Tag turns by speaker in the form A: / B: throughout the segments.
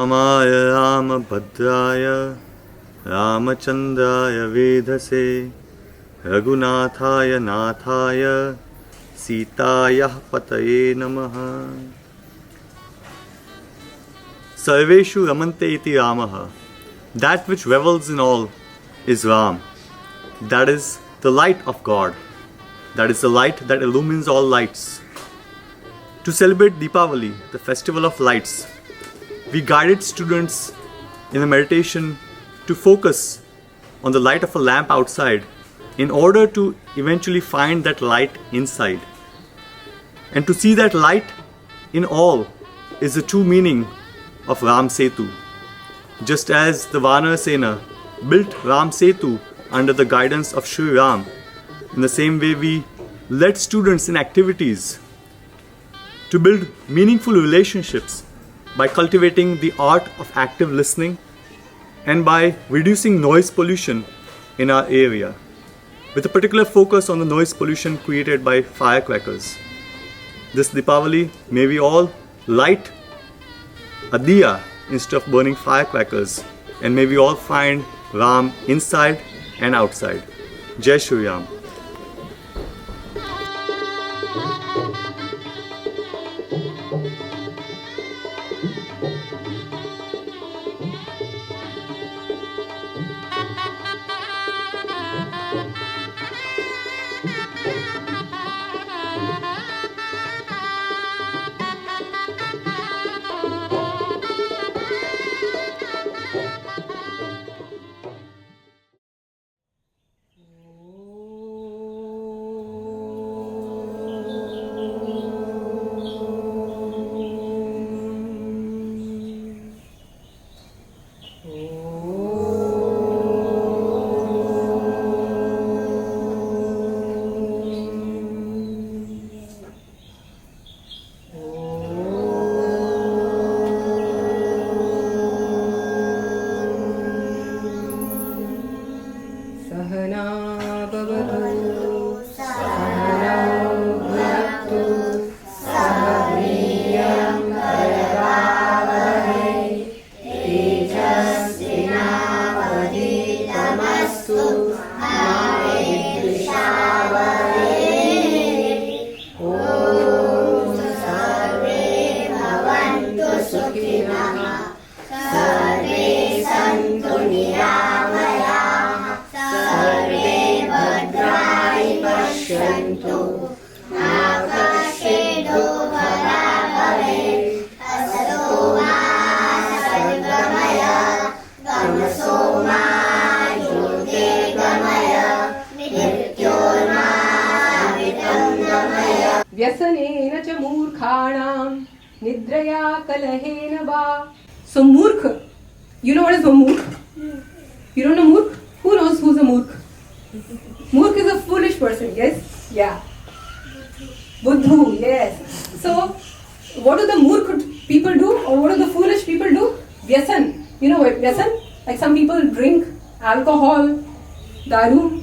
A: Ramaya Ramabhadraya Ramachandraya Vedhase Raghunathaya Nathaya Sitaya Pataye Namaha. Sarveshu Ramante iti Ramaha. That which revels in all is Ram. That is the light of God. That is the light that illumines all lights. To celebrate Deepawali, the festival of lights, we guided students in a meditation to focus on the light of a lamp outside in order to eventually find that light inside. And to see that light in all is the true meaning of Ram Setu. Just as the Vanar Sena built Ram Setu under the guidance of Shri Ram, in the same way we led students in activities to build meaningful relationships by cultivating the art of active listening and by reducing noise pollution in our area, with a particular focus on the noise pollution created by firecrackers. This Deepawali, may we all light a diya instead of burning firecrackers, and may we all find Ram inside and outside. Jai Shri Ram.
B: Vyasanena cha murkhanam nidraya kalahena ba. So murkh, you know what is a murkh? You don't know murkh? Who knows who's a murkh? Murkh is a foolish person, yes? Yeah. Buddhu, yes. So what do the murkh people do, or what do the foolish people do? Vyasan. You know what vyasan? Like some people drink alcohol, daru,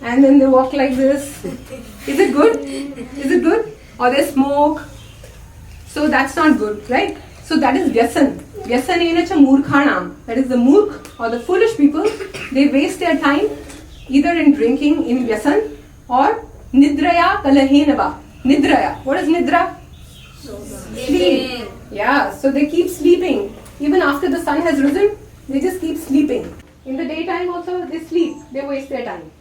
B: and then they walk like this. Is it good? Is it good? Or they smoke. So that's not good, right? So that is vyasan. Vyasanena cha murkhanam. That is the murkh or the foolish people. They waste their time either in drinking in vyasan or nidraya kalahena ba. Nidraya. What is nidra? Sleep. Yeah. So they keep sleeping. Even after the sun has risen, they just keep sleeping. In the daytime also they sleep. They waste their time.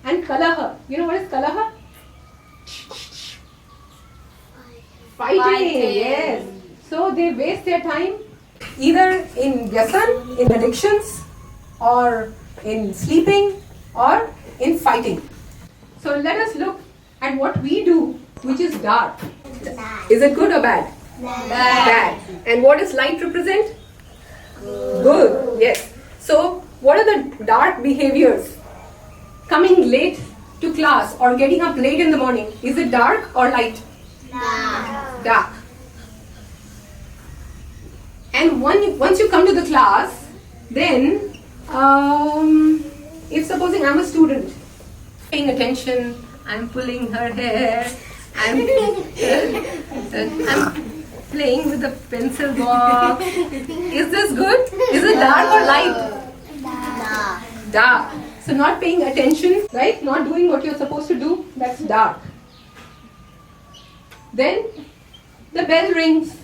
B: And kalaha. You know what is kalaha? Fighting. Yes. So they waste their time either in vyasan, in addictions, or in sleeping, or in fighting. So let us look at what we do, which is dark. Is it good or bad? Bad. And what does light represent? Good. Yes. So what are the dark behaviors? Coming late to class or getting up late in the morning. Is it dark or light? Dark. And once you come to the class, then if supposing I'm a student, paying attention, I'm pulling her hair, I'm playing with the pencil box. Is this good? Is it dark or light? Dark. So not paying attention, right? Not doing what you're supposed to do, that's dark. Then the bell rings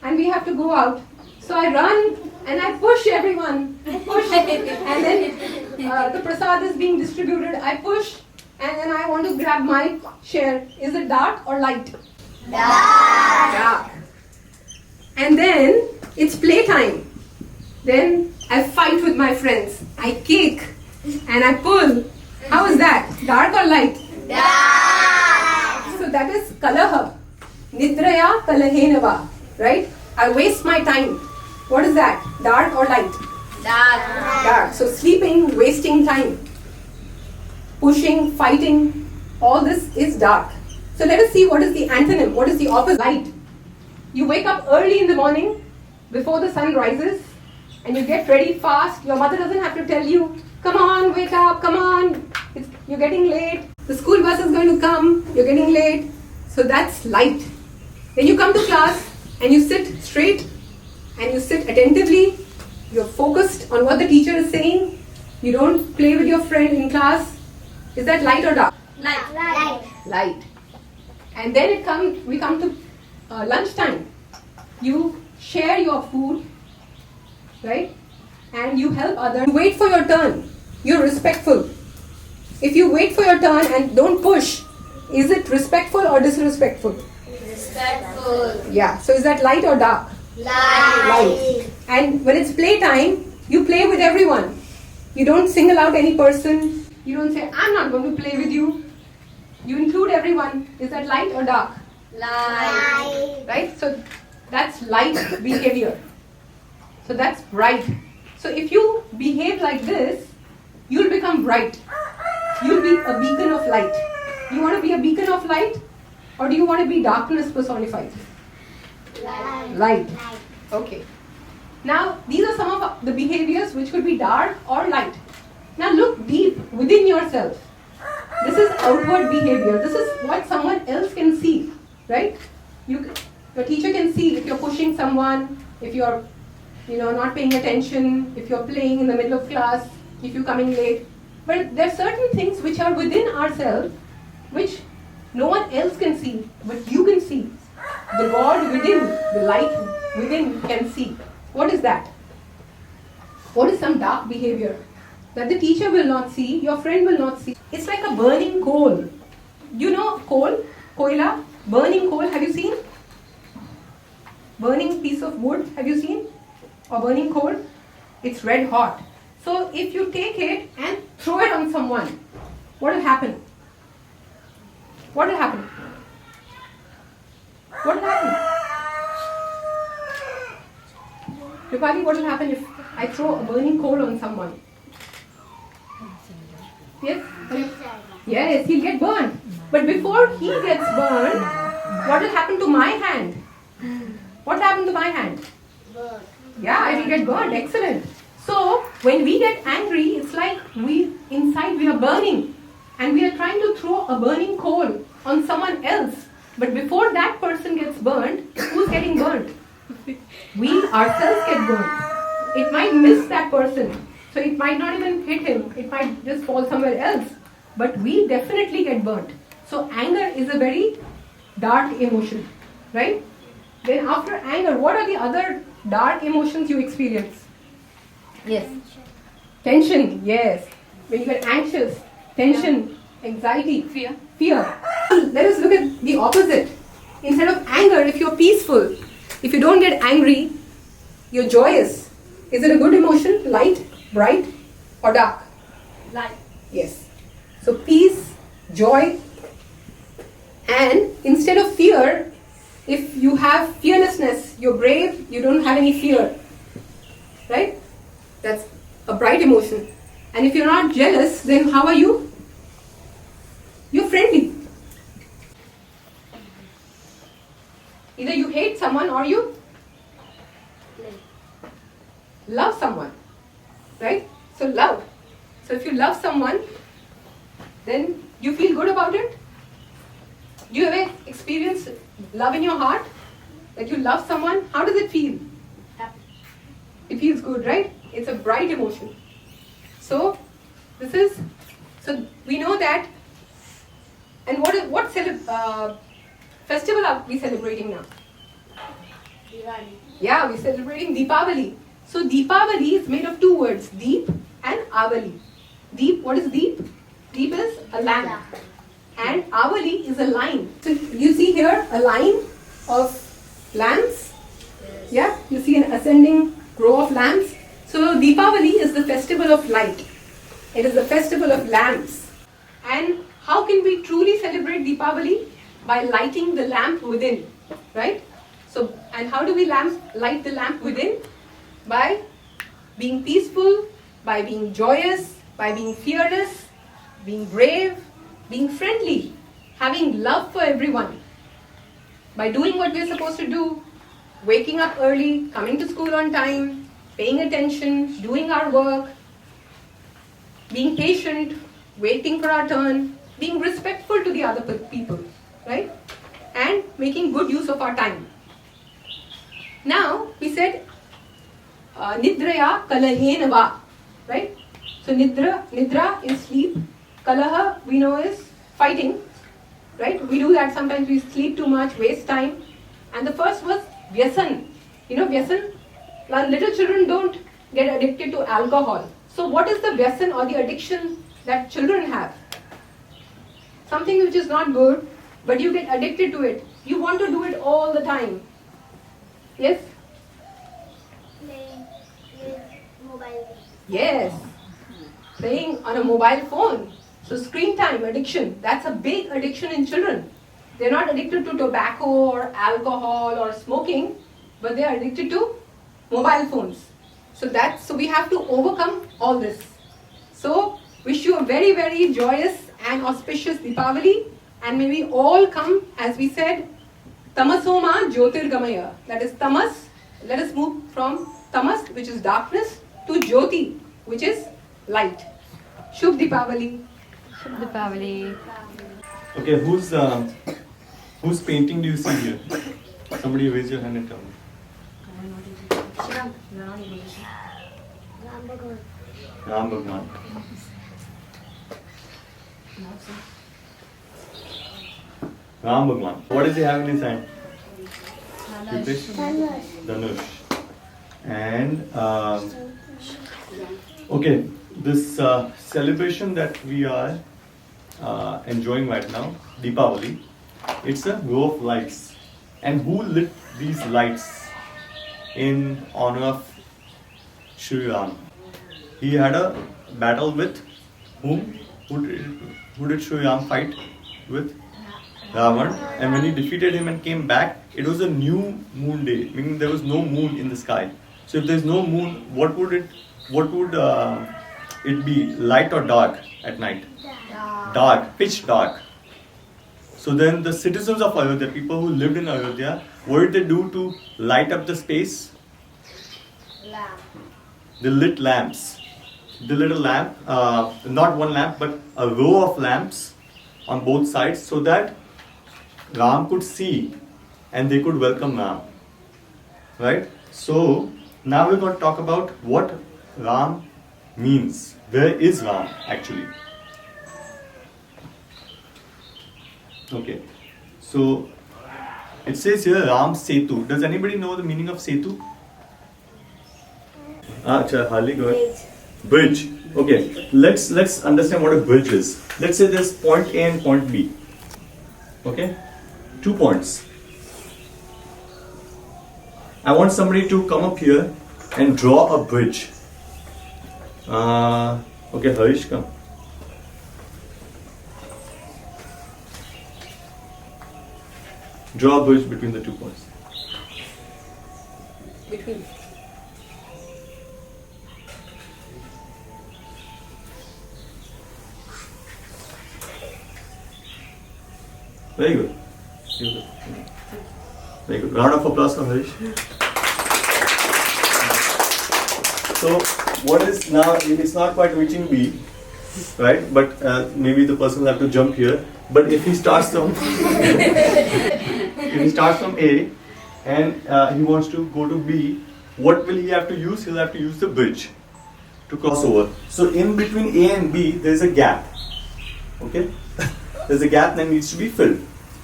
B: and we have to go out. So I run and I push everyone. I push and then the prasad is being distributed. I push and then I want to grab my share. Is it dark or light? Dark. And then it's playtime. Then I fight with my friends. I kick and I pull. How is that? Dark or light? Dark. So that is kalaha. Nidraya kalahenava. Right? I waste my time. What is that? Dark or light? Dark. So sleeping, wasting time. Pushing, fighting. All this is dark. So let us see what is the antonym. What is the opposite? Light. You wake up early in the morning before the sun rises and you get ready fast. Your mother doesn't have to tell you, come on, wake up, come on. You're getting late. The school bus is going to come. You're getting late. So that's light. Then you come to class and you sit straight and you sit attentively. You're focused on what the teacher is saying. You don't play with your friend in class. Is that light or dark? Light. And then we come to lunchtime. You share your food, right? And you help others. You wait for your turn. You're respectful. If you wait for your turn and don't push, is it respectful or disrespectful?
C: Respectful.
B: Yeah. So is that light or dark? Light. And when it's playtime, you play with everyone. You don't single out any person. You don't say, I'm not going to play with you. You include everyone. Is that light or dark?
C: Light.
B: Right? So that's light behavior. So that's bright. So if you behave like this, you'll become bright. You'll be a beacon of light. You want to be a beacon of light? Or do you want to be darkness personified? Light. Okay. Now, these are some of the behaviors which could be dark or light. Now look deep within yourself. This is outward behavior. This is what someone else can see, right? Your teacher can see if you're pushing someone, if you're not paying attention, if you're playing in the middle of class, if you're coming late. But there are certain things which are within ourselves which no one else can see, but you can see. The God within, the light within can see. What is that? What is some dark behavior that the teacher will not see, your friend will not see? It's like a burning coal. You know coal? Koila? Burning coal, have you seen? Burning piece of wood, have you seen? Or burning coal? It's red hot. So if you take it and throw it on someone, what will happen? What will happen? What will happen? Rupali, what will happen if I throw a burning coal on someone? Yes? Yes, he'll get burned. But before he gets burned, what will happen to my hand? What will happen to my hand? Yeah, it will get burned. Excellent. So, when we get angry, it's like inside we are burning. And we are trying to throw a burning coal on someone else. But before that person gets burned, who's getting burned? We ourselves get burned. It might miss that person. So it might not even hit him. It might just fall somewhere else. But we definitely get burnt. So anger is a very dark emotion. Right? Then after anger, what are the other dark emotions you experience? Yes. Tension. Yes. When you get anxious. Tension. Anxiety.
C: Fear.
B: Let us look at the opposite. Instead of anger, if you're peaceful, if you don't get angry, you're joyous. Is it a good emotion? Light, bright, or dark?
C: Light.
B: Yes. So peace, joy, and instead of fear, if you have fearlessness, you're brave, you don't have any fear. Right? That's a bright emotion. And if you're not jealous, then how are you? You're friendly. Either you hate someone or you love someone. Right? So love. So if you love someone, then you feel good about it. Do you ever experience love in your heart? that you love someone, how does it feel?
C: Happy.
B: It feels good, right? It's a bright emotion. So we know that. And what festival are we celebrating now?
C: Diwali.
B: Yeah, we're celebrating Deepawali. So Deepawali is made of two words, Deep and Avali. Deep, what is Deep? Deep is a lamp. And Avali is a line. So you see here a line of lamps. Yeah, you see an ascending row of lamps. So Deepawali is the festival of light. It is the festival of lamps. And how can we truly celebrate Deepawali? By lighting the lamp within, right? So, and how do we light the lamp within? By being peaceful, by being joyous, by being fearless, being brave, being friendly, having love for everyone. By doing what we're supposed to do, waking up early, coming to school on time, paying attention, doing our work, being patient, waiting for our turn, being respectful to the other people, right? And making good use of our time. Now, we said, Nidraya kalahena va, right? So, Nidra is sleep, Kalaha we know is fighting, right? We do that sometimes, we sleep too much, waste time. And the first was Vyasan. You know Vyasan? Little children don't get addicted to alcohol. So what is the Vyasan or the addiction that children have? Something which is not good, but you get addicted to it. You want to do it all the time. Yes?
C: Playing with mobile games.
B: Yes. Playing on a mobile phone. So screen time addiction, that's a big addiction in children. They're not addicted to tobacco or alcohol or smoking, but they are addicted to mobile phones. So we have to overcome all this. So wish you a very, very joyous and auspicious Deepawali, and may we all come, as we said, Tamasoma Jyotirgamaya. That is tamas. Let us move from tamas, which is darkness, to Jyoti, which is light. Shubh Deepawali.
D: Shubh Deepawali.
A: Okay, whose painting do you see here? Somebody raise your hand and tell me.
C: Ram Bhagwan.
A: Ram Bhagwan. Ram Bhagwan. What does he have in his hand? Dhanush. And okay, this celebration that we are enjoying right now, Deepawali, it's a row of lights. And who lit these lights in honor of Shri Ram? He had a battle with whom? Who did Shri Ram fight with? Ravan. And when he defeated him and came back, it was a new moon day, meaning there was no moon in the sky. So if there's no moon, what would it be? Light or dark at night? Dark, pitch dark. So then the citizens of Ayodhya, people who lived in Ayodhya, what did they do to light up the space?
C: Lamp.
A: They lit lamps. They lit a lamp, not one lamp, but a row of lamps on both sides, so that Ram could see and they could welcome Ram. Right? So now we're going to talk about what Ram means. Where is Ram actually? Okay. So it says here Ram Setu. Does anybody know the meaning of Setu? Harley, go ahead. Bridge. Okay. Let's understand what a bridge is. Let's say there's point A and point B. Okay? 2 points. I want somebody to come up here and draw a bridge. Okay, Harish, come. Draw a bridge between the 2 points.
B: Between.
A: Very good. Very good. Round of applause for Harish. So, what is now, it's not quite reaching B, right? But maybe the person will have to jump here. But if he starts from, if he starts from A and he wants to go to B, what will he have to use? He'll have to use the bridge to cross over. So in between A and B, there's a gap. Okay, there's a gap that needs to be filled.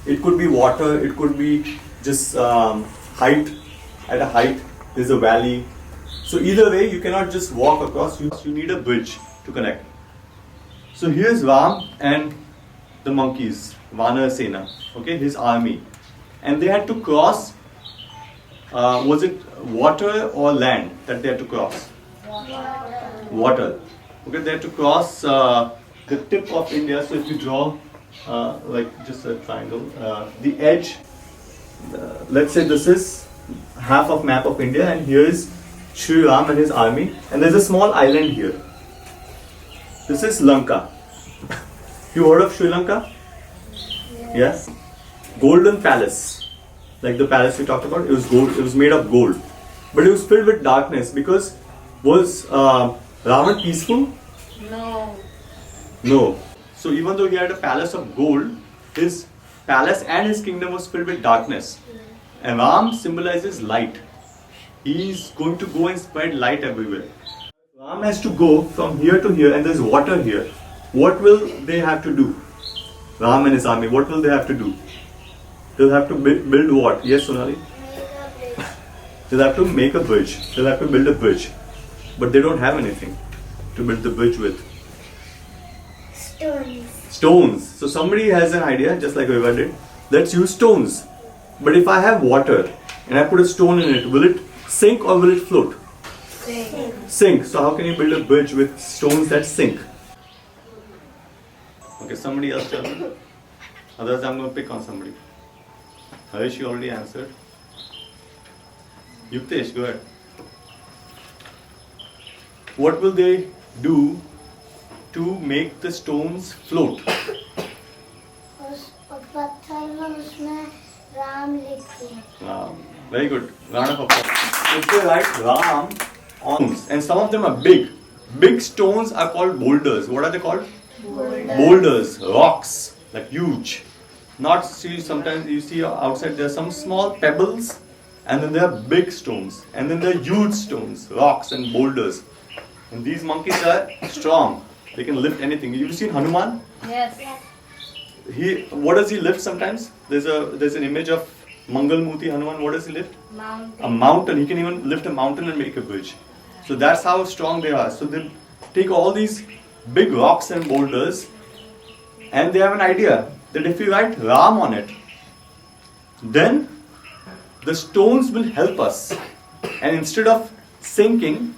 A: It could be water, it could be just height, at a height, there's a valley. So either way, you cannot just walk across, you need a bridge to connect. So here's Ram and the monkeys, Vanar Sena, okay, his army. And they had to cross, was it water or land that they had to cross? Water. Okay, they had to cross the tip of India. So if you draw like just a triangle, the edge, let's say this is half of map of India, and here is Shri Ram and his army, and there's a small island here. This is Lanka. You heard of Sri Lanka? Yes. Golden palace, like the palace we talked about. It was gold. It was made of gold, but it was filled with darkness because was Ravan peaceful?
C: No.
A: No. So even though he had a palace of gold, his palace and his kingdom was filled with darkness. And Ram symbolizes light. He's going to go and spread light everywhere. Ram has to go from here to here, and there's water here. What will they have to do? Ram and his army, what will they have to do? They'll have to build what? Yes, Sonali? They'll have to make a bridge. They'll have to build a bridge. But they don't have anything to build the bridge with.
C: Stones.
A: Stones. So somebody has an idea, just like Vivek did. Let's use stones. But if I have water and I put a stone in it, will it sink or will it float? Sink. So how can you build a bridge with stones that sink? Okay, somebody else tell me. Otherwise I'm going to pick on somebody. Harish, you already answered. Yuktesh, go ahead. What will they do to make the stones float?
C: पत्थर में उसमें राम लिख दिया.
A: Very good. Round of applause. If they write Ram on, and some of them are big. Big stones are called boulders. What are they called? Boulders, rocks, like huge. Not see, sometimes you see outside there are some small pebbles, and then there are big stones, and then there are huge stones, rocks and boulders. And these monkeys are strong. They can lift anything. You've seen Hanuman?
D: Yes.
A: What does he lift sometimes? There's an image of Mangal Murti Hanuman. What does he lift?
D: Mountain.
A: A mountain. He can even lift a mountain and make a bridge. So that's how strong they are. So they take all these big rocks and boulders, and they have an idea that if we write Ram on it, then the stones will help us. And instead of sinking,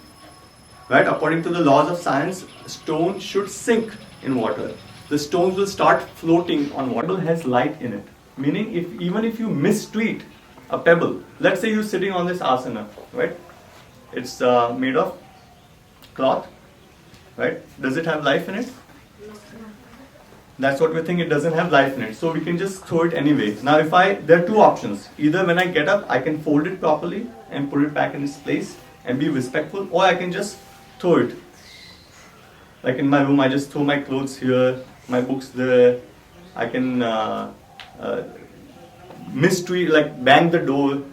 A: right, according to the laws of science, stone should sink in water. The stones will start floating on water. Pebble has light in it. Meaning, even if you mistreat a pebble, let's say you're sitting on this asana, right? It's made of cloth, right? Does it have life in it? That's what we think, it doesn't have life in it. So we can just throw it anyway. Now there are two options. Either when I get up, I can fold it properly and put it back in its place and be respectful, or I can just throw it. Like in my room, I just throw my clothes here, my books there. I can mistreat, like bang the door,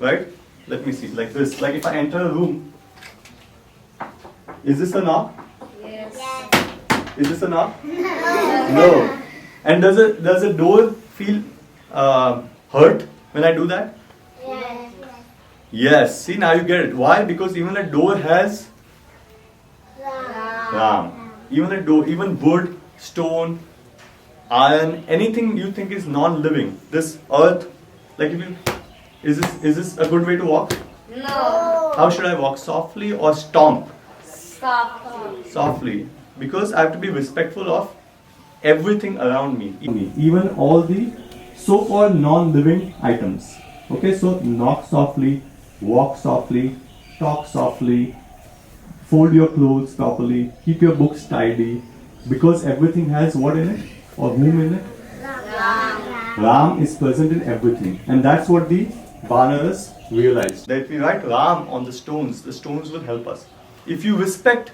A: right? Let me see, like this. Like if I enter a room, is this a knock?
D: Yes.
A: Is this a knock? No. And does a door feel hurt when I do that?
C: Yes.
A: Yes. See, now you get it. Why? Because even a door has Ram. Even a door, even wood, stone, iron, anything you think is non-living. This earth, like is this a good way to walk?
D: No.
A: How should I walk? Softly or stomp?
D: Stop.
A: Softly. Because I have to be respectful of everything around me. Even all the so-called non-living items. Okay, so knock softly, walk softly, talk softly, fold your clothes properly, keep your books tidy, because everything has what in it? Or whom in it? Ram is present in everything. And that's what the Vanaras realized. That if we write Ram on the stones will help us. If you respect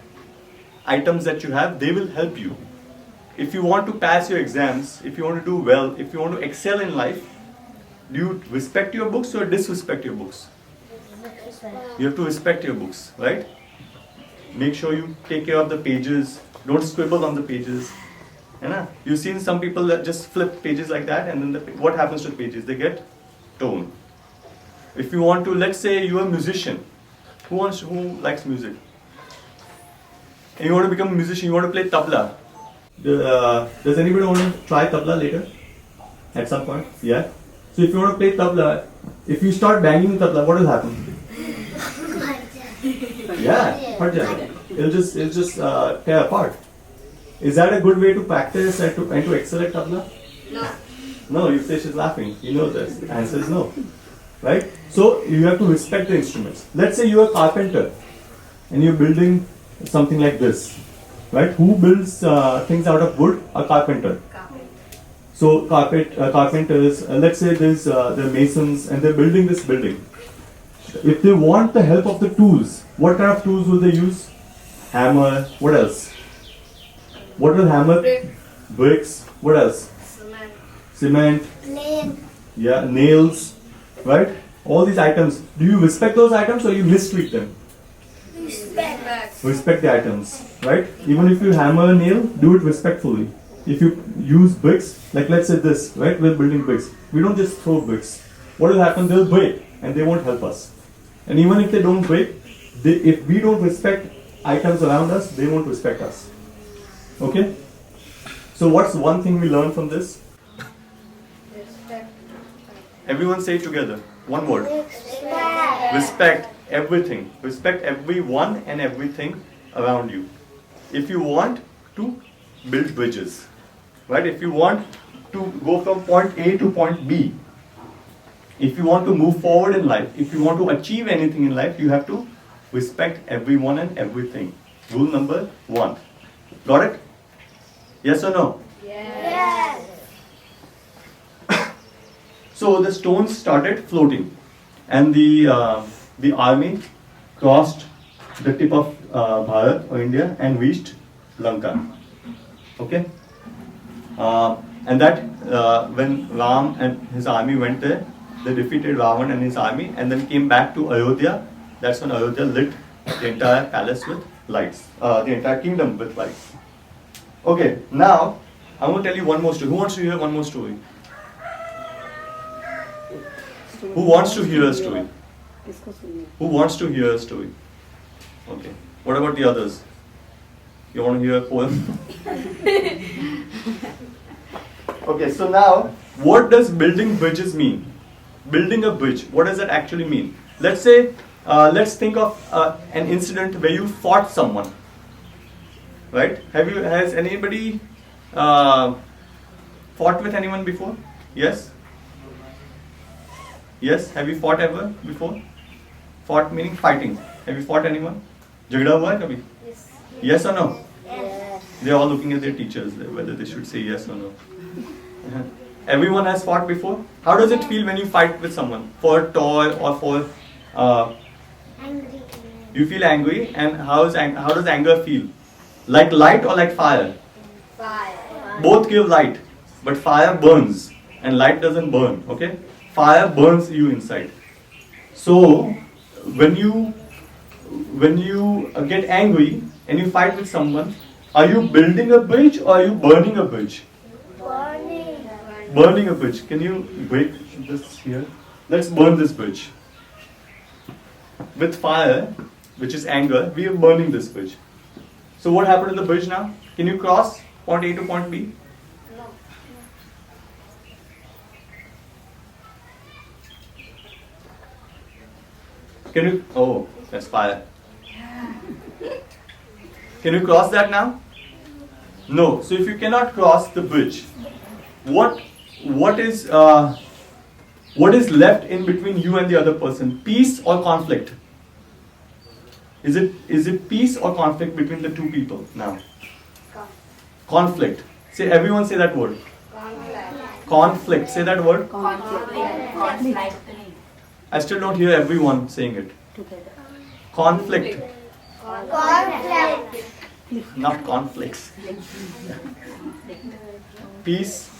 A: items that you have, they will help you. If you want to pass your exams, if you want to do well, if you want to excel in life, Do you respect your books or disrespect your books? You have to respect your books, right? Make sure you take care of the pages. Don't scribble on the pages. You've seen some people that just flip pages like that, and then what happens to the pages? They get torn. If you want to, let's say you're a musician. Who likes music? And you want to become a musician, you want to play tabla. Does anybody want to try tabla later? At some point? Yeah? So if you want to play tabla, if you start banging the tabla, what will happen? Yeah, it'll just tear apart. Is that a good way to practice and to excel at tabla?
D: No.
A: No, you say she's laughing. You know this. The answer is no. Right? So you have to respect the instruments. Let's say you're a carpenter and you're building something like this. Right? Who builds things out of wood? A carpenter. So carpenters, let's say the masons, and they're building this building. If they want the help of the tools, what kind of tools will they use? Hammer. What else? What will hammer? Bricks. What else? Cement. Yeah, nails. Right? All these items. Do you respect those items or you mistreat them? Respect the items. Right? Even if you hammer a nail, do it respectfully. If you use bricks, like let's say this, right? We're building bricks. We don't just throw bricks. What will happen? They'll break and they won't help us. And even if they don't break, if we don't respect items around us, they won't respect us. Okay? So what's one thing we learn from this?
D: Respect.
A: Everyone say it together. One word. Respect everything. Respect everyone and everything around you. If you want to build bridges, right? If you want to go from point A to point B, if you want to move forward in life, if you want to achieve anything in life, you have to respect everyone and everything. Rule number 1. Got it? Yes or no?
D: Yes.
A: So the stones started floating, and the army crossed the tip of Bharat or India and reached Lanka. Okay? And that when Ram and his army went there, they defeated Ravan and his army and then came back to Ayodhya. That's when Ayodhya lit the entire palace with lights, the entire kingdom with lights. Okay, now I want to tell you one more story. Who wants to hear one more story? Who wants to hear a story? Who wants to hear a story? Okay. What about the others? You want to hear a poem? Okay, so now, what does building bridges mean? Building a bridge, what does that actually mean? Let's say, let's think of an incident where you fought someone. Right? Has anybody fought with anyone before? Yes? Yes? Have you fought ever before? Fought meaning fighting. Have you fought anyone? Jagda hua hai kabhi?
D: Yes.
A: Yes or no?
D: Yes.
A: They're all looking at their teachers, whether they should say yes or no. Everyone has fought before. How does it feel when you fight with someone? For a toy or for...
C: Angry.
A: you feel angry, and how does anger feel? Like light or like fire?
D: Fire.
A: Both give light, but fire burns and light doesn't burn, okay? Fire burns you inside. So, when you get angry and you fight with someone, are you building a bridge or are you burning a bridge?
C: Burning.
A: Burning a bridge. Can you break this here? Let's burn this bridge. With fire, which is anger, we are burning this bridge. So what happened to the bridge now? Can you cross point A to point B?
D: No.
A: Can you? Oh, that's fire. Can you cross that now? No. So if you cannot cross the bridge, what is left in between you and the other person? Peace or conflict? Is it peace or conflict between the two people now? Conflict. Say, everyone say that word. Conflict. Say that word.
D: Conflict.
A: I still don't hear everyone saying it. Conflict.
C: Conflict.
A: Not conflicts. Peace.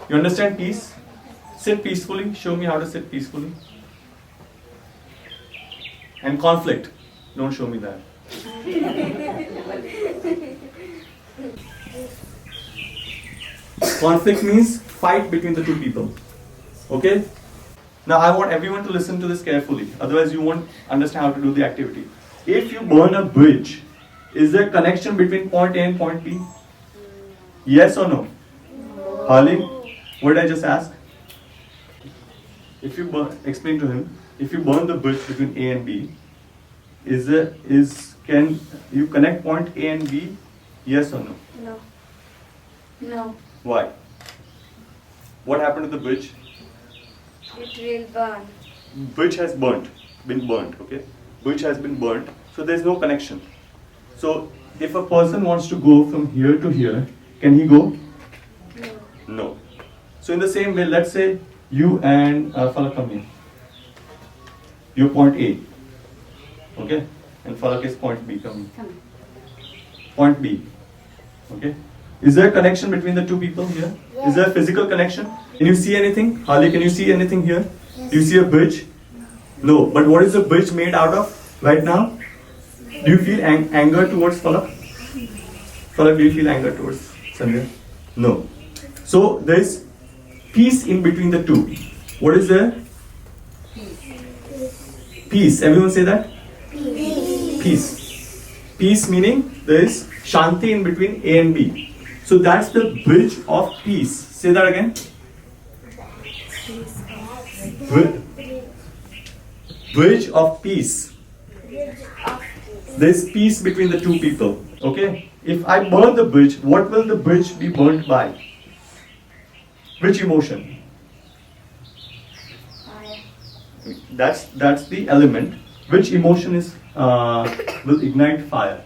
A: You understand peace? Sit peacefully. Show me how to sit peacefully. And conflict. Don't show me that. Conflict means fight between the two people. Okay? Now I want everyone to listen to this carefully. Otherwise you won't understand how to do the activity. If you burn a bridge, is there a connection between point A and point B? Yes or no? Harley, what did I just ask? If you explain to him, if you burn the bridge between A and B, can you connect point A and B? Yes or no?
D: No. No.
A: Why? What happened to the bridge?
D: It will burn.
A: Bridge has been burnt, okay? Bridge has been burnt, so there's no connection. So if a person wants to go from here to here, can he go?
D: No.
A: No. So in the same way, let's say you and Falak come here. You're point A, okay? And Falak is point B, come here. Point B, okay? Is there a connection between the two people here?
C: Yes.
A: Is there a physical connection? Can you see anything? Harley, can you see anything here?
C: Yes.
A: Do you see a bridge? No. But what is the bridge made out of right now? Do you feel anger towards Falak? Falak, do you feel anger towards Sanjay? No. So there is peace in between the two. What is there? Peace. Everyone say that? Peace. Peace meaning there is shanti in between A and B. So that's the bridge of peace. Say that again. Bridge of peace. There is peace between the two people. Okay? If I burn the bridge, what will the bridge be burnt by? Which emotion?
D: Fire.
A: That's the element. Which emotion is will ignite fire?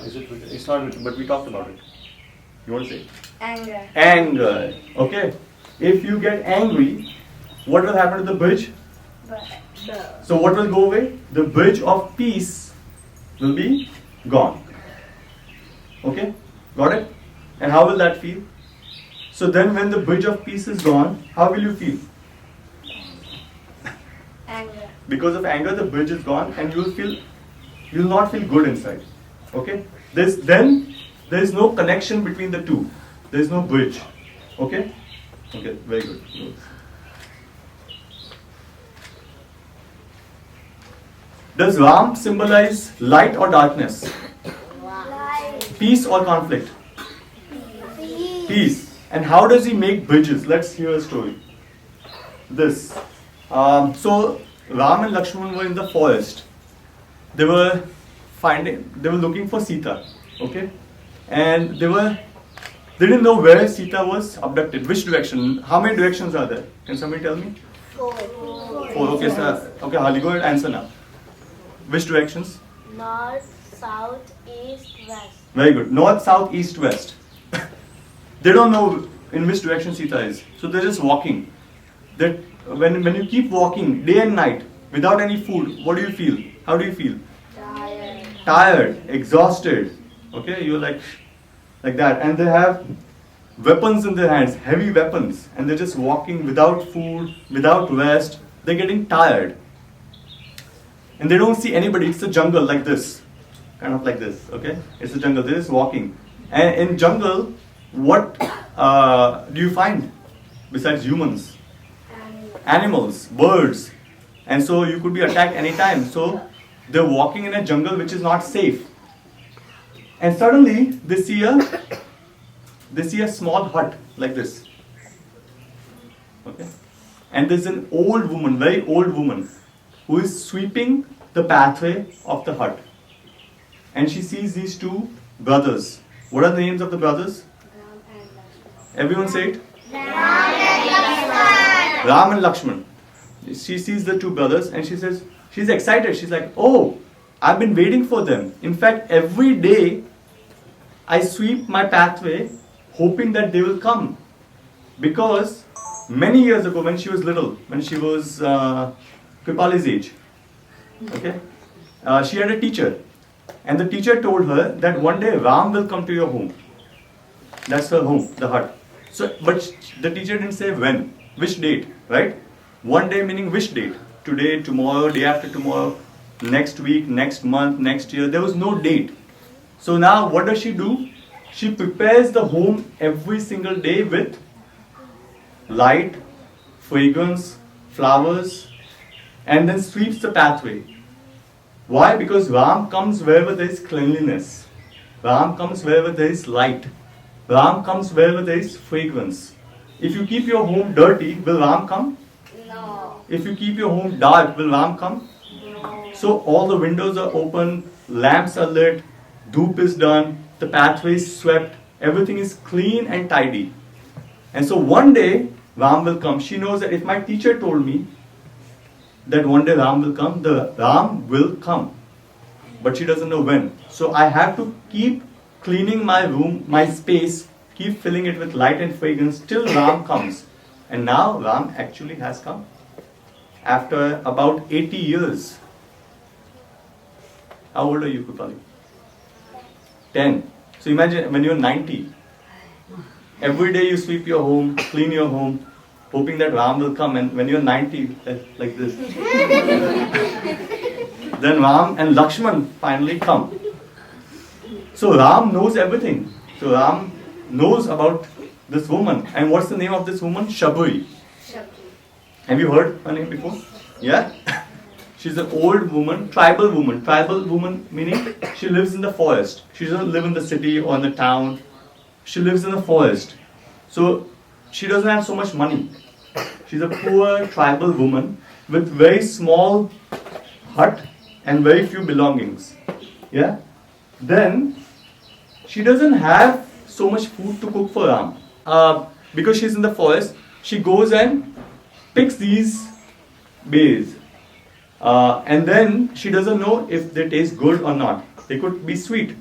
A: It's not written, but we talked about it. You want to say it?
D: Anger.
A: Anger. Okay. If you get angry, what will happen to the bridge? So what will go away? The bridge of peace will be gone. Okay? Got it? And how will that feel? So then when the bridge of peace is gone, how will you feel?
D: Anger.
A: Because of anger, the bridge is gone and you will not feel good inside. Okay? Then there is no connection between the two. There is no bridge. Okay? Okay, very good. Does Ram symbolize light or darkness? Peace or conflict? Peace. And how does he make bridges? Let's hear a story. This. So Ram and Lakshman were in the forest. They were looking for Sita. Okay? And they didn't know where Sita was abducted. Which direction? How many directions are there? Can somebody tell me? 4. Okay, sir. Okay, Harley, go ahead, answer now. Which directions?
C: North, south, east, west.
A: Very good. North, south, east, west. They don't know in which direction Sita is. So they're just walking. That when you keep walking day and night without any food, what do you feel? How do you feel? Tired, exhausted. Okay, you're like that. And they have weapons in their hands, heavy weapons. And they're just walking without food, without rest. They're getting tired. And they don't see anybody. It's a jungle like this. Kind of like this, okay? It's a jungle. They're just walking. And in jungle, what do you find besides humans? Animals, birds. And so you could be attacked anytime. So they're walking in a jungle which is not safe. And suddenly they see a small hut like this. Okay? And there's an old woman, very old woman, who is sweeping the pathway of the hut. And she sees these two brothers. What are the names of the brothers? Everyone say it. Ram and Lakshman. She sees the two brothers and she says, she's excited. She's like, oh, I've been waiting for them. In fact, every day I sweep my pathway hoping that they will come. Because many years ago when she was little, when she was Kripali's age, okay, she had a teacher. And the teacher told her that one day Ram will come to your home. That's her home, the hut. So, but the teacher didn't say when, which date, right? One day meaning which date? Today, tomorrow, day after tomorrow, next week, next month, next year. There was no date. So now what does she do? She prepares the home every single day with light, fragrance, flowers, and then sweeps the pathway. Why? Because Ram comes wherever there is cleanliness. Ram comes wherever there is light. Ram comes wherever there is fragrance. If you keep your home dirty, will Ram come?
D: No.
A: If you keep your home dark, will Ram come?
D: No.
A: So all the windows are open, lamps are lit, dhoop is done, the pathway is swept, everything is clean and tidy. And so one day Ram will come. She knows that if my teacher told me that one day Ram will come, the Ram will come. But she doesn't know when. So I have to keep cleaning my room, my space, keep filling it with light and fragrance till Ram comes. And now Ram actually has come. After about 80 years. How old are you, Kripali? 10. So imagine when you're 90. Every day you sweep your home, clean your home, hoping that Ram will come, and when you're 90, like this, then Ram and Lakshman finally come. So Ram knows everything. So Ram knows about this woman. And what's the name of this woman? Shabhari.
D: Shabhari.
A: Have you heard her name before? Yeah? She's an old woman, tribal woman. Tribal woman meaning she lives in the forest. She doesn't live in the city or in the town. She lives in the forest. So she doesn't have so much money. She's a poor tribal woman with very small hut and very few belongings. Yeah? Then she doesn't have so much food to cook for Ram. Because she's in the forest, she goes and picks these berries. And then she doesn't know if they taste good or not. They could be sweet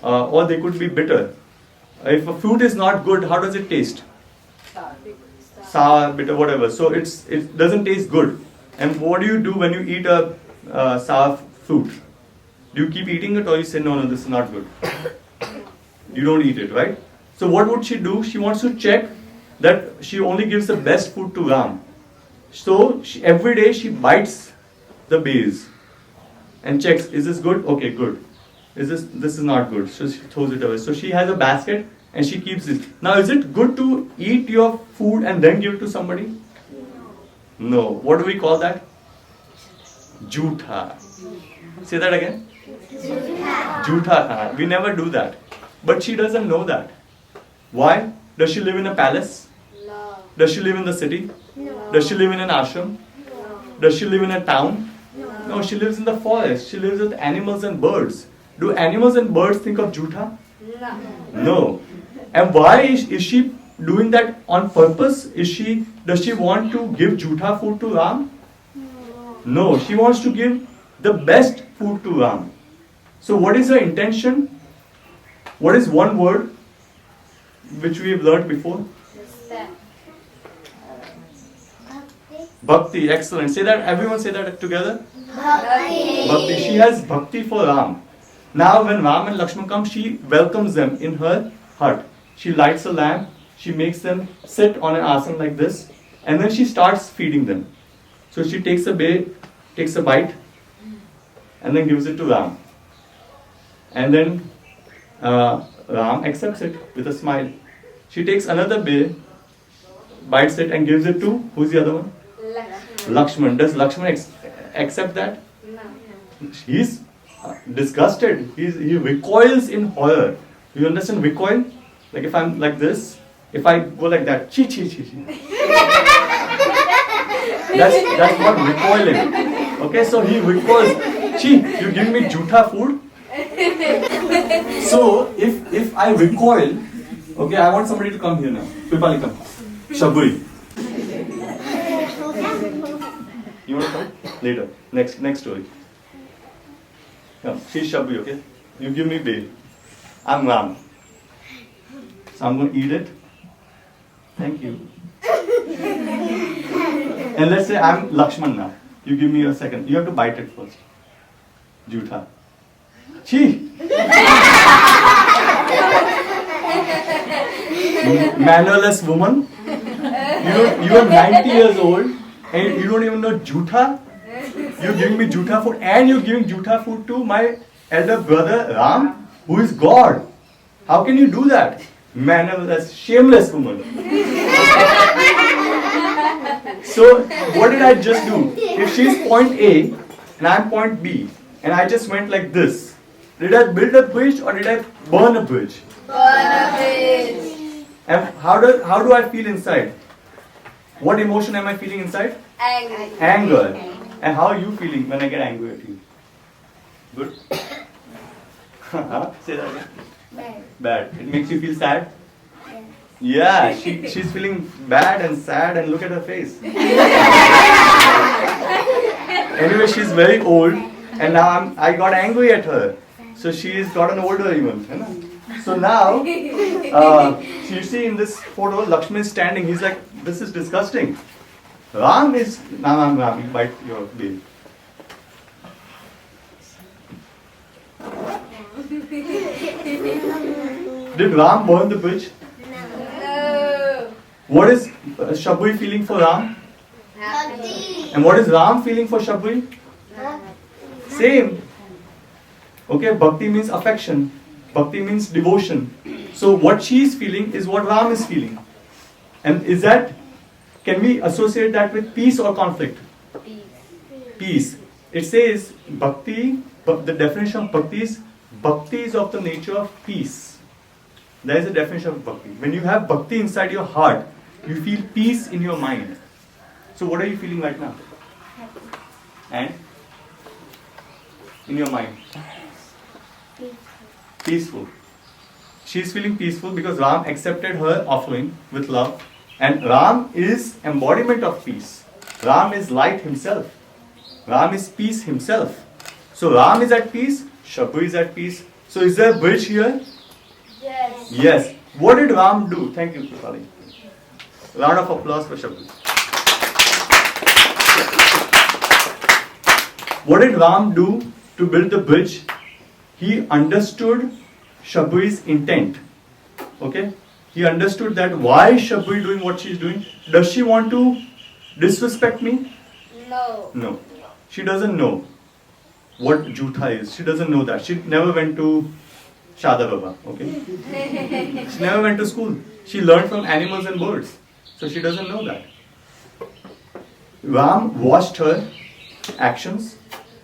A: or they could be bitter. If a fruit is not good, how does it taste? Sour, bitter, whatever. So it doesn't taste good. And what do you do when you eat a sour fruit? Do you keep eating it or you say, no, this is not good? You don't eat it, right? So what would she do? She wants to check that she only gives the best food to Ram. So every day she bites the berries and checks, is this good? Okay, good. This is not good. So she throws it away. So she has a basket and she keeps it. Now is it good to eat your food and then give it to somebody? No. What do we call that? Jhootha. Say that again. Jhootha. We never do that. But she doesn't know that. Why? Does she live in a palace?
D: No.
A: Does she live in the city?
D: No.
A: Does she live in an ashram?
D: No.
A: Does she live in a town?
D: No.
A: No, she lives in the forest. She lives with animals and birds. Do animals and birds think of Jhootha?
D: No.
A: No. And why is she doing that on purpose? Does she want to give Jhootha food to Ram? No, she wants to give the best food to Ram. So what is her intention? What is one word which we have learned before?
D: Respect.
A: Bhakti. Excellent. Say that. Everyone say that together.
D: Bhakti.
A: Bhakti. She has bhakti for Ram. Now when Ram and Lakshman come, she welcomes them in her hut. She lights a lamp. She makes them sit on an asana like this. And then she starts feeding them. So she takes a bite and then gives it to Ram. And then Ram accepts it with a smile. She takes another bay, bites it and gives it to, who's the other one? Lakshman. Does Lakshman accept that?
D: No.
A: He's disgusted. He recoils in horror. You understand recoil? Like if I'm like this, if I go like that, chi chi chi chi. That's not recoiling. Okay, so he recoils. Chi, you give me Jhootha food? So if I recoil, okay, I want somebody to come here now. Kripali, come. Shabhari. You want to come? Later. Next story. Come. She's Shabhari, okay? You give me bail. I'm Ram. So I'm going to eat it. Thank you. And let's say I'm Lakshman now. You give me a second. You have to bite it first. Jhootha. Chi! Mannerless woman. You are 90 years old and you don't even know Jutha. You're giving me Jutha food and you're giving Jutha food to my elder brother Ram, who is God. How can you do that? Mannerless, shameless woman. So, what did I just do? If she's point A and I'm point B and I just went like this, did I build a bridge or did I burn a bridge? And how do I feel inside? What emotion am I feeling inside? Anger. And how are you feeling when I get angry at you? Good? Say that again. Bad. It makes you feel sad? Yeah, she's feeling bad and sad and look at her face. Anyway, she's very old and now I got angry at her. So she's gotten older even. You know? So now, you see in this photo, Lakshman is standing. He's like, this is disgusting. Ram is... Ram, you bite your baby. Did Ram burn the bridge?
D: No.
A: What is Shabhari feeling for Ram? And what is Ram feeling for Shabhari? Same. Okay, bhakti means affection. Bhakti means devotion. So what she is feeling is what Ram is feeling. And is that, can we associate that with peace or conflict? Peace. It says bhakti, the definition of bhakti is of the nature of peace. That is the definition of bhakti. When you have bhakti inside your heart, you feel peace in your mind. So what are you feeling right now? And in your mind? Peaceful. She is feeling peaceful because Ram accepted her offering with love. And Ram is embodiment of peace. Ram is light himself. Ram is peace himself. So Ram is at peace, Shabhari is at peace. So is there a bridge here?
C: Yes.
A: Yes. What did Ram do? Thank you, Kripali. Round of applause for Shabhari. What did Ram do to build the bridge? He understood Shabhari's intent. Okay? He understood that why is Shabhari doing what she is doing? Does she want to disrespect me?
D: No.
A: No. She doesn't know what Jutha is. She doesn't know that. She never went to Shada Baba. Okay? She never went to school. She learned from animals and birds. So she doesn't know that. Ram watched her actions.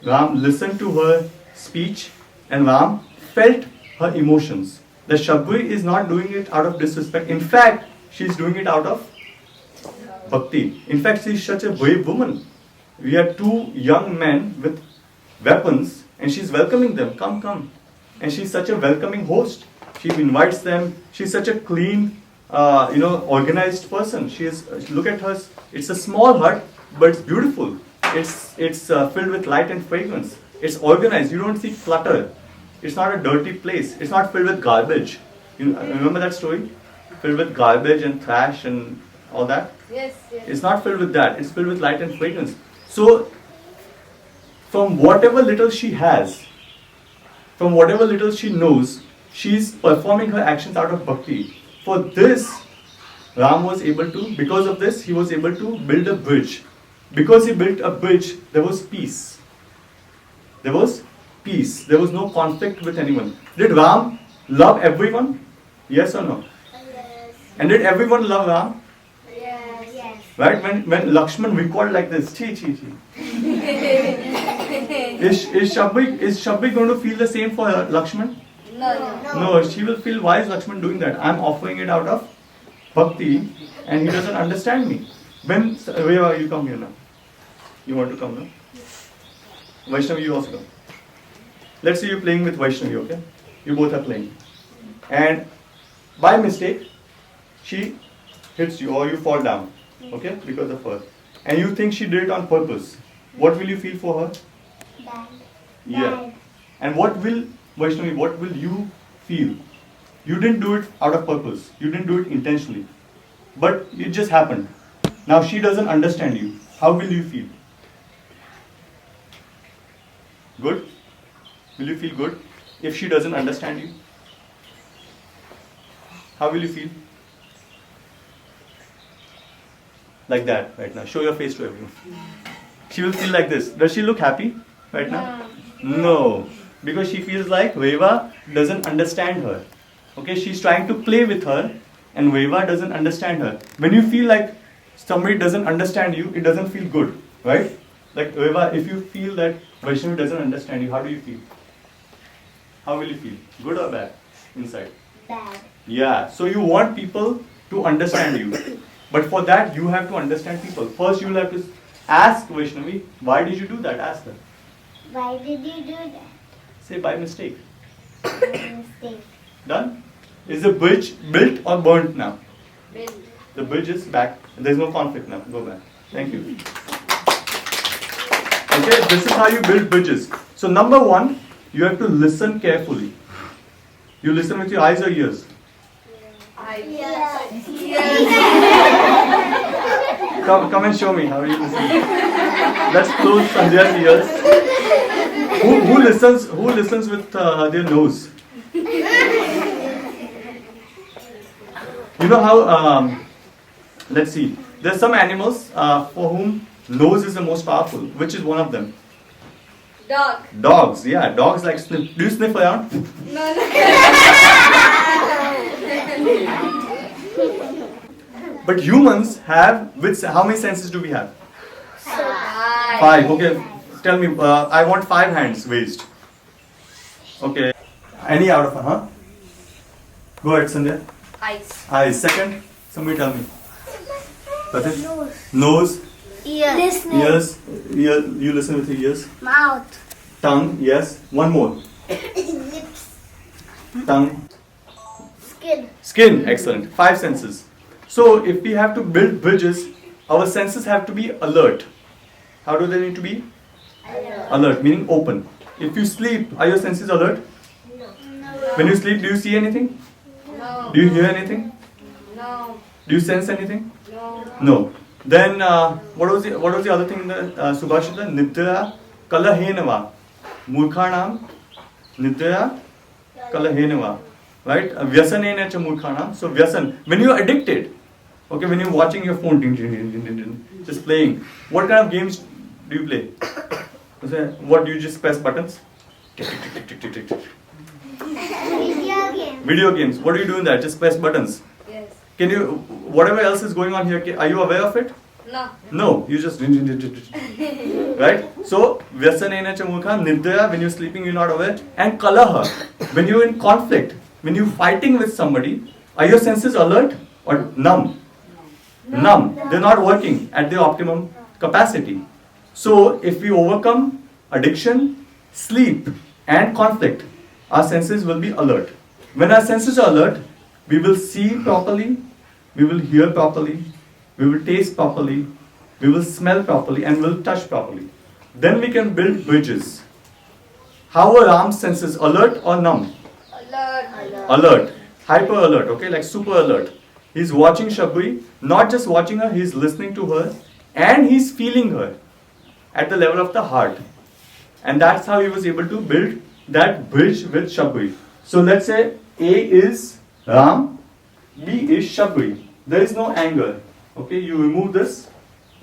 A: Ram listened to her speech. And Ram felt her emotions. The Shabhari is not doing it out of disrespect. In fact, she is doing it out of bhakti. In fact, she is such a brave woman. We are two young men with weapons and she is welcoming them. Come, come. And she is such a welcoming host. She invites them. She is such a clean, organized person. She is. Look at her. It's a small hut, but it's beautiful. It's filled with light and fragrance. It's organized. You don't see clutter. It's not a dirty place. It's not filled with garbage. You remember that story? Filled with garbage and trash and all that?
D: Yes.
A: It's not filled with that. It's filled with light and fragrance. So, from whatever little she has, from whatever little she knows, she's performing her actions out of bhakti. For this, Ram was able to, because of this, he was able to build a bridge. Because he built a bridge, there was peace. There was peace. There was no conflict with anyone. Did Ram love everyone? Yes or no?
C: Yes.
A: And did everyone love Ram?
C: Yes.
A: Right? When Lakshman recoiled like this, chi. Is Shabhari going to feel the same for Lakshman? No, she will feel, why is Lakshman doing that? I'm offering it out of bhakti and he doesn't understand me. Where you come here now? You want to come now? Vaishnavi, you also come. Let's say you're playing with Vaishnavi, okay? You both are playing. And by mistake, she hits you or you fall down, okay? Because of her. And you think she did it on purpose. What will you feel for her?
C: Bad.
A: Yeah.
C: Bad.
A: And what will you feel? You didn't do it out of purpose. You didn't do it intentionally. But it just happened. Now she doesn't understand you. How will you feel? Good? Will you feel good if she doesn't understand you? How will you feel? Like that right now. Show your face to everyone. She will feel like this. Does she look happy right now? No. Because she feels like Veva doesn't understand her. Okay, she's trying to play with her and Veva doesn't understand her. When you feel like somebody doesn't understand you, it doesn't feel good, right? Like Veva, if you feel that Vaishnavi doesn't understand you, how do you feel? How will you feel? Good or bad inside?
C: Bad.
A: Yeah, so you want people to understand you. But for that, you have to understand people. First, you will have to ask Vaishnavi, why did you do that? Ask her.
C: Why did you do that?
A: Say by mistake.
C: By mistake.
A: Done? Is the bridge built or burnt now?
D: Build.
A: The bridge is back. There is no conflict now. Go back. Thank you. Okay, this is how you build bridges. So number one, you have to listen carefully. You listen with your eyes or ears? Come and show me how you listen. Let's close Sandhya's ears. Who listens with their nose? You know how? Let's see. There's some animals for whom nose is the most powerful. Which is one of them?
D: Dog.
A: Dogs. Yeah, dogs like sniff. Do you sniff around?
D: No.
A: But humans have, how many senses do we have? Five. Okay, tell me, I want 5 hands raised. Okay. Any out of one, huh? Go ahead, Sandhya.
D: Eyes.
A: Eyes. Second, somebody tell me. Pratik? Nose.
C: Ears.
A: Ears. You listen with your ears.
C: Mouth.
A: Tongue, yes. One more.
C: Lips.
A: Tongue.
C: Skin.
A: Skin, excellent. 5 senses. So if we have to build bridges, our senses have to be alert. How do they need to be? Alert, meaning open. If you sleep, are your senses alert?
C: No.
A: When you sleep, do you see anything?
D: No.
A: Do you hear anything?
D: No.
A: Do you sense anything?
D: No.
A: No. Then what was the other thing in the Subhashita? Nidra kalahenava. Murkhanam nidra kalahenava. Right? Vyasanena cha murkhanam. So vyasan. When you are addicted, okay, when you're watching your phone, just playing, what kind of games do you play? What, do you just press buttons?
C: Video game.
A: Video games. What do you do in that? Just press buttons.
D: Yes.
A: Can you, whatever else is going on here, are you aware of it?
D: No.
A: No, you just right? So vyasanena cha murkha, nidra, when you're sleeping you're not aware, and kalaha, when you're in conflict, when you're fighting with somebody, are your senses alert or numb? Numb. They're not working at their optimum capacity. So if we overcome addiction, sleep and conflict, our senses will be alert. When our senses are alert, we will see properly, we will hear properly, we will taste properly, we will smell properly and will touch properly. Then we can build bridges. How are Ram's senses, alert or numb?
D: Alert.
A: Alert. Hyper alert, okay, like super alert. He's watching Shabhari, not just watching her, he's listening to her and he's feeling her at the level of the heart. And that's how he was able to build that bridge with Shabhari. So let's say A is Ram, B is Shabhari. There is no anger. Okay, you remove this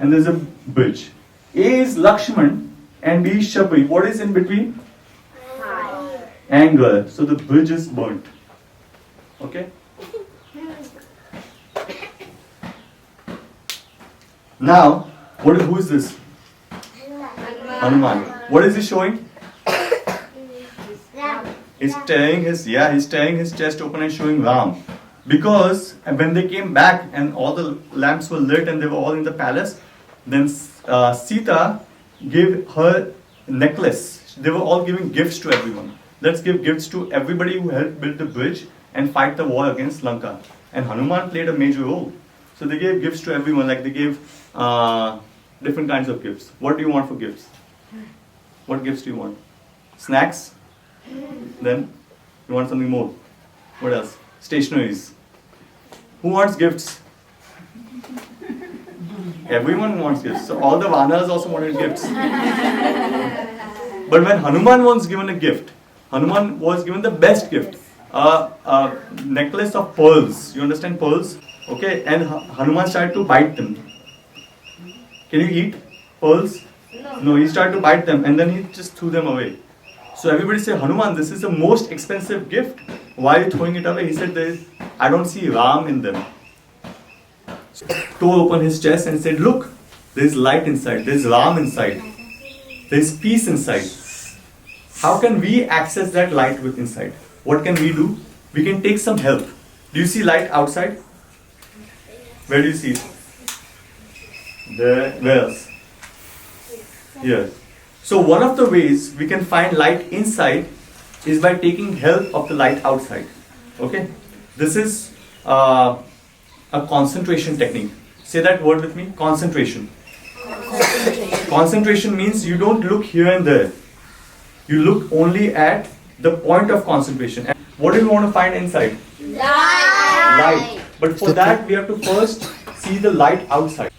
A: and there's a bridge. A is Lakshman and B is Shabhari. What is in between? Anger. So the bridge is burnt. Okay? Now, who is this? Hanuman. What is he showing?
C: Ram.
A: He's tearing his chest open and showing Ram. Because when they came back and all the lamps were lit and they were all in the palace, then Sita gave her necklace. They were all giving gifts to everyone. Let's give gifts to everybody who helped build the bridge and fight the war against Lanka. And Hanuman played a major role. So they gave gifts to everyone, like they gave different kinds of gifts. What do you want for gifts? What gifts do you want? Snacks? Then you want something more. What else? Stationaries. Who wants gifts? Everyone wants gifts. So all the Vanaras also wanted gifts. But when Hanuman was given a gift, Hanuman was given the best gift. A necklace of pearls. You understand pearls? Okay, and Hanuman started to bite them. Can you eat pearls? No, he started to bite them and then he just threw them away. So everybody said, Hanuman, this is the most expensive gift. Why are you throwing it away? He said, I don't see Ram in them. Tore open his chest and said, look, there is light inside, there is Ram inside, there is peace inside. How can we access that light with inside? What can we do? We can take some help. Do you see light outside? Where do you see it? There. Where else? Here. So one of the ways we can find light inside is by taking help of the light outside. Okay? This is a concentration technique. Say that word with me. Concentration. Concentration means you don't look here and there. You look only at the point of concentration. And what do you want to find inside? Light. But for that we have to first see the light outside.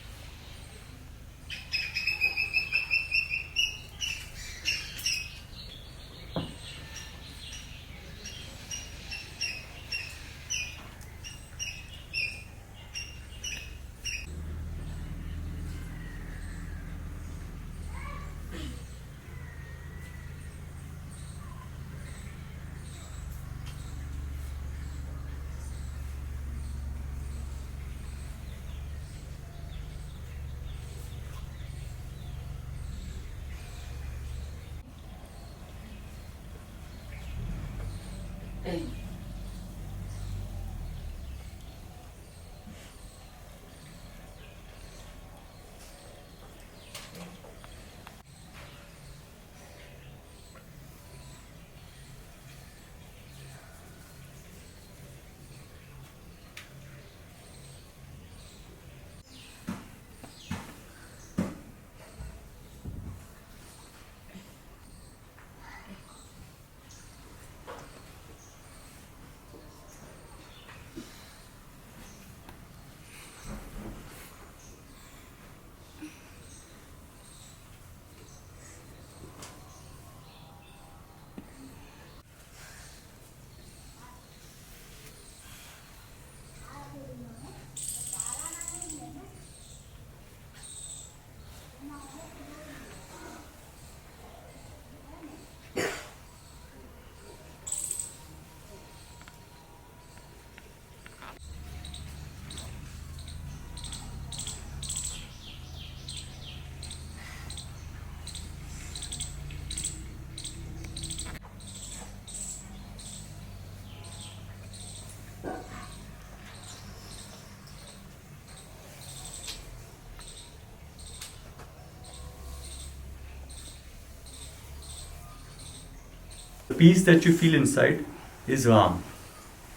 A: The peace that you feel inside is Ram.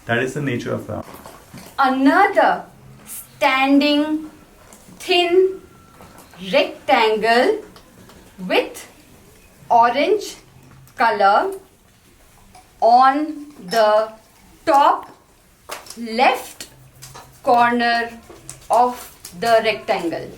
A: That is the nature of Ram.
D: Another standing thin rectangle with orange color on the top left corner of the rectangle.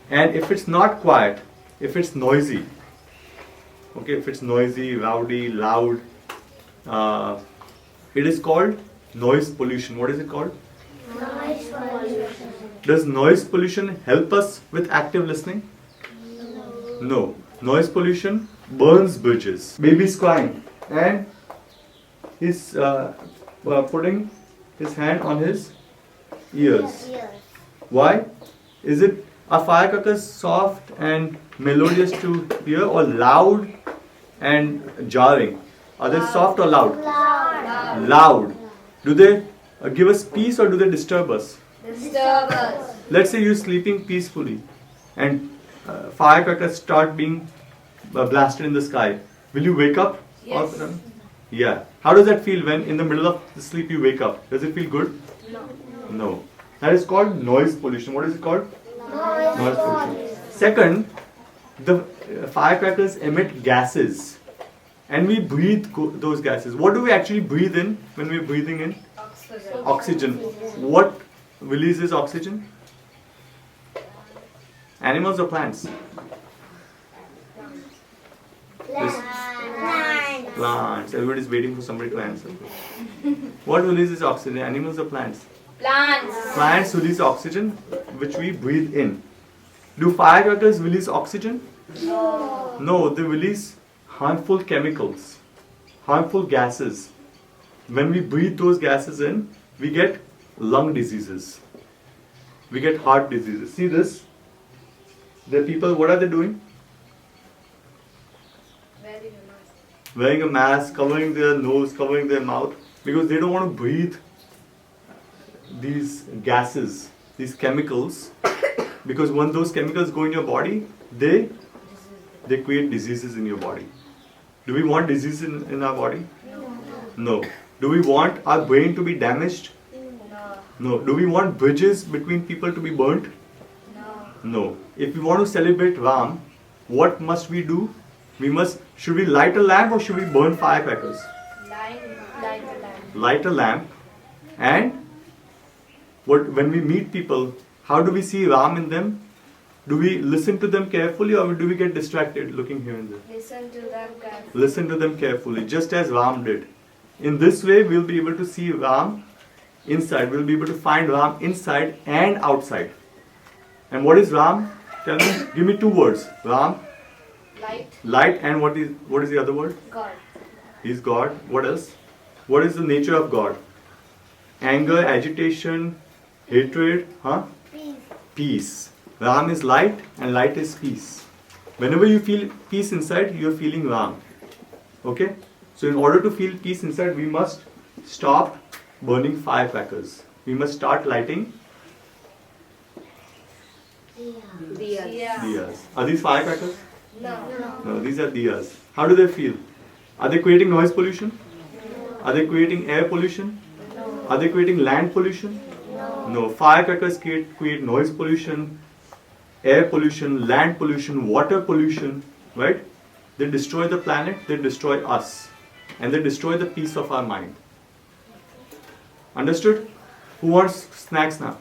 A: And if it's not quiet, if it's noisy, okay, if it's noisy, rowdy, loud, it is called noise pollution. What is it called?
C: Noise pollution.
A: Does noise pollution help us with active listening? No. Noise pollution burns bridges. Baby's crying and he's putting his hand on his ears. Why? Is it are firecrackers soft and melodious to hear or loud and jarring? Are they soft or loud?
C: Loud.
A: Loud. Do they give us peace or do they disturb us?
D: Disturb us.
A: Let's say you're sleeping peacefully and firecrackers start being blasted in the sky. Will you wake up?
D: Yes.
A: Yeah. How does that feel when in the middle of the sleep you wake up? Does it feel good?
D: No.
A: No. That is called noise pollution. What is it called? Noise pollution. Second, the firecrackers emit gases and we breathe those gases. What do we actually breathe in when we're breathing in? Oxygen. What releases oxygen? Animals or plants?
C: Plants.
A: Plants. Everybody's waiting for somebody to answer. What releases oxygen? Animals or plants?
D: Plants.
A: Plants release oxygen which we breathe in. Do firecrackers release oxygen?
C: No.
A: No, they release harmful chemicals, harmful gases. When we breathe those gases in, we get lung diseases. We get heart diseases. See this? The people, what are they doing? Wearing a mask, covering their nose, covering their mouth, because they don't want to breathe these gases, these chemicals, because when those chemicals go in your body, they create diseases in your body. Do we want disease in our body? No. Do we want our brain to be damaged? No. Do we want bridges between people to be burnt? No. If we want to celebrate Ram, what must we do? Should we light a lamp or should we burn firecrackers? Light a lamp. And when we meet people, how do we see Ram in them? Do we listen to them carefully or do we get distracted looking here and there? Listen to them carefully, just as Ram did. In this way, we'll be able to see Ram inside. We'll be able to find Ram inside and outside. And what is Ram? Tell me, give me two words. Ram. Light. And what is the other word?
D: God.
A: He's God. What else? What is the nature of God? Anger, agitation, hatred, Peace. Ram is light and light is peace. Whenever you feel peace inside, you're feeling Ram. Okay? So in order to feel peace inside, we must stop burning firecrackers. We must start lighting diyas. Are these firecrackers? No, these are diyas. How do they feel? Are they creating noise pollution? Are they creating air pollution? Are they creating land pollution? No. Firecrackers create noise pollution, air pollution, land pollution, water pollution, right? They destroy the planet, they destroy us, and they destroy the peace of our mind. Understood? Who wants snacks now?